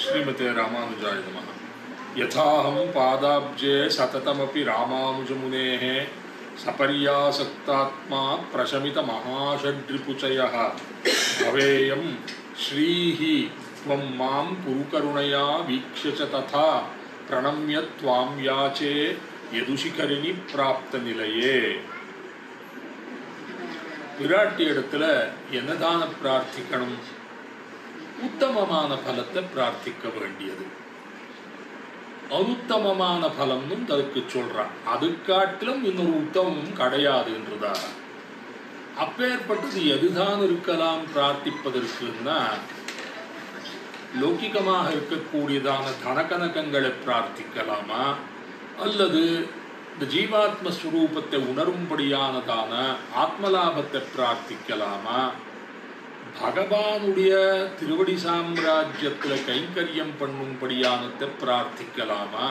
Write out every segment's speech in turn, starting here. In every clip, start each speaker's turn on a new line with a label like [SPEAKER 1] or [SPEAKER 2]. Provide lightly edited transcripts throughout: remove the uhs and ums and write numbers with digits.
[SPEAKER 1] श्रीमते रामानुजाय नमः। यथाहं पादाब्जे सततमपि रामानुजमुनेः सपर्यासक्तात्मा प्रशमितमहाषड्रिपुचयः भवेयं श्रीः त्वं मां कुरुकरुणया वीक्ष्य च तथा प्रणम्य त्वां याचे यदुशिखरिणि प्राप्तनिलये। विराट्टी இடத்துல என்னதான பிரார்த்திக்கணும்? உத்தமமான பலத்தை பிரார்த்திக்க வேண்டியது. அனுத்தமமான பலம்னு அதுக்கு சொல்றான். அது காட்டிலும் இன்னொரு உத்தமம் கிடையாது என்றுதான். அப்பேற்பட்டது எதுதான் இருக்கலாம் பிரார்த்திப்பதற்குன்னா, லௌகிகமாக இருக்கக்கூடியதான தனக்கனகங்களை பிரார்த்திக்கலாமா, அல்லது இந்த ஜீவாத்மஸ்வரூபத்தை உணரும்படியானதான ஆத்மலாபத்தை பிரார்த்திக்கலாமா, பகவானுடைய திருவடி சாம்ராஜ்யத்தில் கைங்கரியம் பண்ணும்படியானத்தை பிரார்த்திக்கலாமா,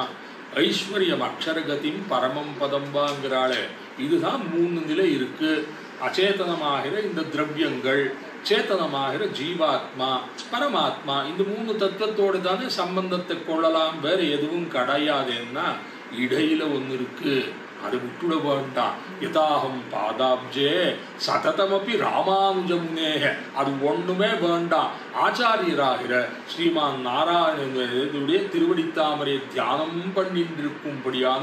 [SPEAKER 1] ஐஸ்வர்யம் அக்ஷரகதிம் பரமம் பதம்பாங்கிறாளே, இதுதான் மூணு நிலை இருக்கு. அச்சேதனமாகிற இந்த திரவியங்கள், சேத்தனமாகிற ஜீவாத்மா, பரமாத்மா, இந்த மூணு தத்துவத்தோடு தானே சம்பந்தத்தை கொள்ளலாம். வேற எதுவும் கிடையாதுன்னா இடையில ஒன்று இருக்கு, அது விட்டுட வேண்டாம். யதாஹம் பாதாப்ஜே சததமபி ராமானுஜமுனேக, அது ஒண்ணுமே வேண்டாம். ஆச்சாரியராகிற ஸ்ரீமான் நாராயணனுடைய திருவடித்தாமரை தியானம் பண்ணிட்டு இருக்கும்படியான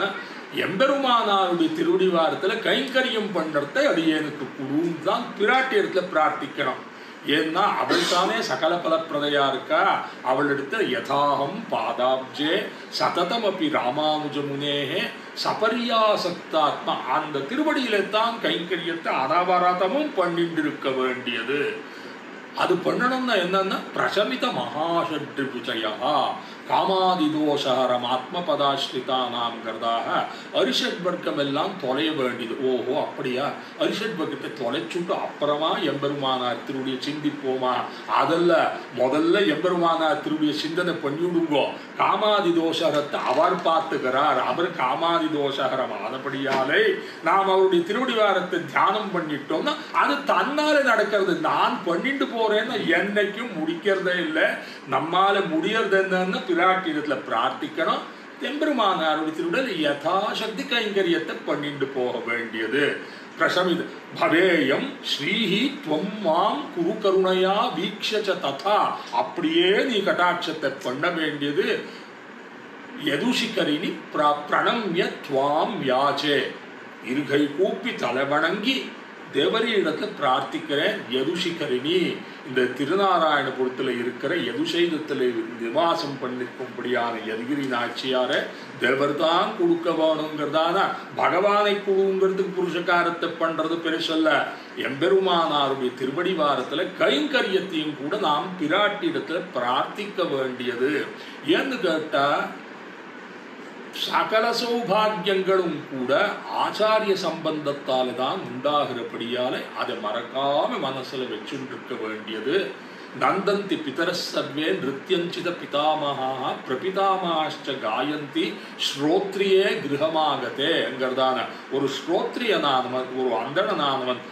[SPEAKER 1] எம்பெருமானாருடைய திருவடி வாரத்துல கைங்கரியம் பண்றதை அடியேனுக்கு குருன்னு தான் பிராட்டி இடத்துல பிரார்த்திக்கணும். ஏன்னா அவள் தானே சகல பலப்பிரதையா இருக்கா. அவளிடத்த யதாஹம் பாதாப்ஜே சததமபி ராமானுஜமுனேஹே சபரியாசக்தாத்மா, அந்த திருவடியில தான் கைங்கரியத்தை அனாவரதமும் பண்ணிட்டு இருக்க வேண்டியது. அது பண்ணணும்னா என்னன்னா பிரசமித மகாஷட்ரிபுஜயா காமாதிதோஷஹரம் ஆத்மபதாஸ்ரிதானாம்ங்கிறதாக அரிஷட் வர்க்கம் எல்லாம் தொலைய வேண்டியது. ஓஹோ அப்படியா, அரிஷட் வர்க்கத்தை தொலைச்சுட்டு அப்புறமா எம்பெருமானார் திருடைய சிந்திப்போமா? அதல்ல, முதல்ல எம்பெருமானார் திருடைய சிந்தனை பண்ணிவிடுங்கோ. காமாதிதோஷகரத்தை அவர் பார்த்துக்கிறார். அவர் காமாதிதோஷகரம் ஆனபடியாலே நாம் அவருடைய திருவடிவாரத்தை தியானம் பண்ணிட்டோம்னா அது தன்னால நடக்கிறது. நான் பண்ணிட்டு போறேன்னு என்னைக்கும் முடிக்கிறதே இல்லை. நம்மால முடியறது என்னன்னு பிராட்டியிடத்துல பிரார்த்திக்கணும். எம்பெருமானாருடைய திருவிடல் யதாசக்தி கைங்கரியத்தை பண்ணிட்டு போக வேண்டியது. பிரசமித பவேயம் ஸ்ரீஹி துவம் மாம் குரு கருணையா வீக்ஷ்ய ச ததா, அப்படியே நீ கடாட்சத்தை பண்ண வேண்டியது. யதுஷிகரிணி பிரணம்ய துவாம் யாச்சே, இருகை கூப்பி தலை வணங்கி தேவரியிடத்துல பிரார்த்திக்கிறேன். யதுஷிகரிணி, இந்த திருநாராயணபுரத்தில் இருக்கிற யதுசைதத்தில் நிவாசம் பண்ணிருக்கும்படியான யதுகிரி நாச்சியார தேவர் தான் கொடுக்க வேணுங்கிறதான பகவானை கொடுங்கிறதுக்கு புருஷகாரத்தை பண்றது பெருசல்ல. எம்பெருமானாருடைய திருவடி வாரத்துல கைங்கரியத்தையும் கூட நாம் பிராட்டி இடத்துல பிரார்த்திக்க வேண்டியது. ஏன்னு கேட்டா, சகல சௌபாகியங்களும் கூட ஆச்சாரிய சம்பந்தத்தால தான் உண்டாகிறபடியாலே அதை மறக்காம மனசுல வச்சுட்டு இருக்க வேண்டியது. நந்தந்தி பிதர சர்வே நிருத்யஞ்சித பிதாமகா பிரபிதாமகாஷ்ச காயந்தி ஸ்ரோத்ரியே கிரகமாகதேங்கிறதான ஒரு ஸ்ரோத்ரியனானவன், ஒரு அந்தணனானவன்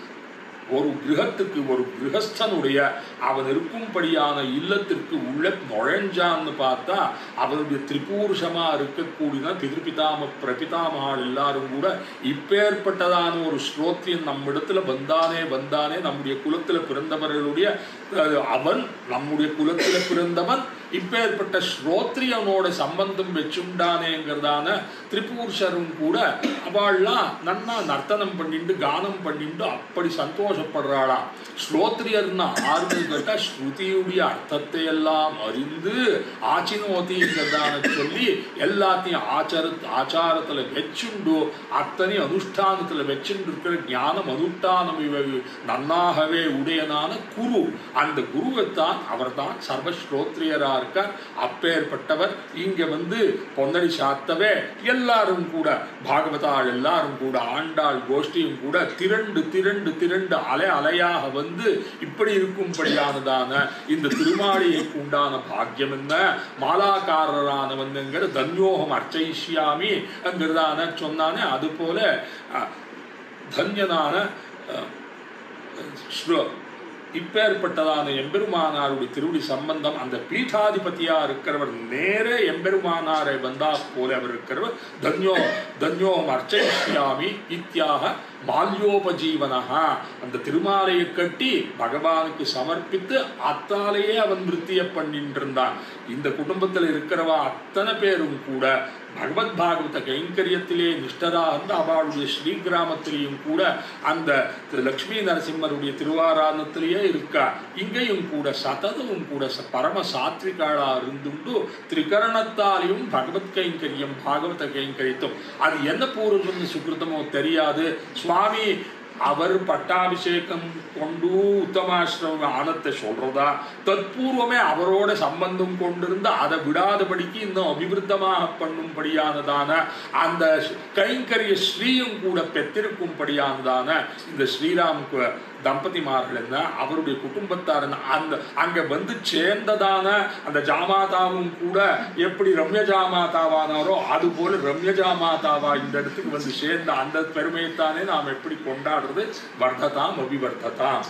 [SPEAKER 1] ஒரு கிரகத்துக்கு, ஒரு கிரகஸ்தனுடைய அவன் இருக்கும்படியான இல்லத்திற்கு உள்ள நுழைஞ்சான்னு பார்த்தா அவனுடைய திரிபூருஷமா இருக்கக்கூடிய பிதிருபிதாம பிரபிதாமகால் எல்லாரும் கூட இப்பேற்பட்டதான ஒரு ஸ்ரோத்ரியன் நம்ம இடத்துல வந்தானே நம்முடைய குலத்துல பிறந்தவர்களுடைய அவன் நம்முடைய குலத்துல பிறந்தவன் இப்பேற்பட்ட ஸ்ரோத்ரியனோட சம்பந்தம் வச்சுண்டானேங்கிறதான திரிபூருஷரும் கூட அவள்லாம் நன்னா நர்த்தனம் பண்ணிட்டு கானம் பண்ணிட்டு அப்படி சந்தோஷப்படுறாளாம். ஸ்ரோத்ரியர்னா ஆறுதல் கேட்டா ஸ்ருதியுடைய அர்த்தத்தை எல்லாம் அறிந்து ஆச்சினோதிங்கிறதான சொல்லி எல்லாத்தையும் ஆச்சாரத்துல வச்சுண்டு அத்தனை அனுஷ்டானத்துல வச்சுட்டு இருக்கிற ஞானம் அனுஷ்டானம் நன்னாகவே உடையனான குரு. அந்த குருவைத்தான் அவர் தான் சர்வஸ்ரோத்ரியரா இருக்கார். அப்பேற்பட்டவர் இங்க பொன்னடி சாத்தவே எல்லாரும் கூட பாகவதாள் எல்லாரும் கூட ஆண்டாள் கோஷ்டியும் கூட திரண்டு திரண்டு திரண்டு அலையாக இப்படி இருக்கும்படியானதான இந்த திருமாளிகைக்கு உண்டான பாக்கியம் என்ன, மாலாக்காரரானவன்ங்கிற தன்யோகம் அர்ச்சயிஷ்யாமி என்கிறதான சொன்னானே, அது போல தன்யனான இப்பேற்பட்டதான எம்பெருமானாருடைய திருவடி சம்பந்தம் அந்த பீட்டாதிபதியா இருக்கிறவர் நேரே எம்பெருமானாரை வந்தா போல அவர் இருக்கிறவர் தன்யோ தன்யோம் அர்ச்சயிஷ்யாமி இத்தியாக மால்யோபஜீவனஹா அந்த திருமாலையை கட்டி பகவானுக்கு சமர்ப்பித்து அத்தாலேயே அவன் விருத்திய பண்ணிட்டு இருந்தான். இந்த குடும்பத்தில் இருக்கிறவா அத்தனை பேரும் கூட பகவத் பாகவத கைங்கரியத்திலே நிஷ்டரா இருந்து அவளுடைய ஸ்ரீ கிராமத்திலேயும் கூட அந்த லட்சுமி நரசிம்மருடைய திருவாராதனத்திலேயே இருக்கா. இங்கேயும் கூட சததமும் கூட பரம சாத்விகாளா இருந்துண்டு திரிகரணத்தாலையும் பகவத் கைங்கரியம் பாகவத கைங்கரியத்தும் அது என்ன பூர்வம் சுகிருத்தமோ தெரியாது. சுவாமி அவர் பட்டாபிஷேகம் கொண்டு உத்தமாசிரம ஆனத்தை சொல்றதா தற்பூர்வமே அவரோட சம்பந்தம் கொண்டிருந்து அதை விடாதபடிக்கு இன்னும் அபிவிருத்தமாக பண்ணும்படியானதான அந்த கைங்கரிய ஸ்ரீயும் கூட பெற்றிருக்கும்படியானதான இந்த ஸ்ரீராம் தம்பதிமார்கள் என்ன அவருடைய குடும்பத்தார் அந்த அங்க வந்து சேர்ந்ததான அந்த ஜாமாதாவும் கூட எப்படி ரம்ய ஜாமாதாவானாரோ அது போல ரம்ய ஜாமாதாவா இந்த இடத்துக்கு வந்து சேர்ந்த அந்த பெருமையைத்தானே நாம் எப்படி கொண்டாடுறது. வர்த்ததாம் அபிவர்த்ததாம்.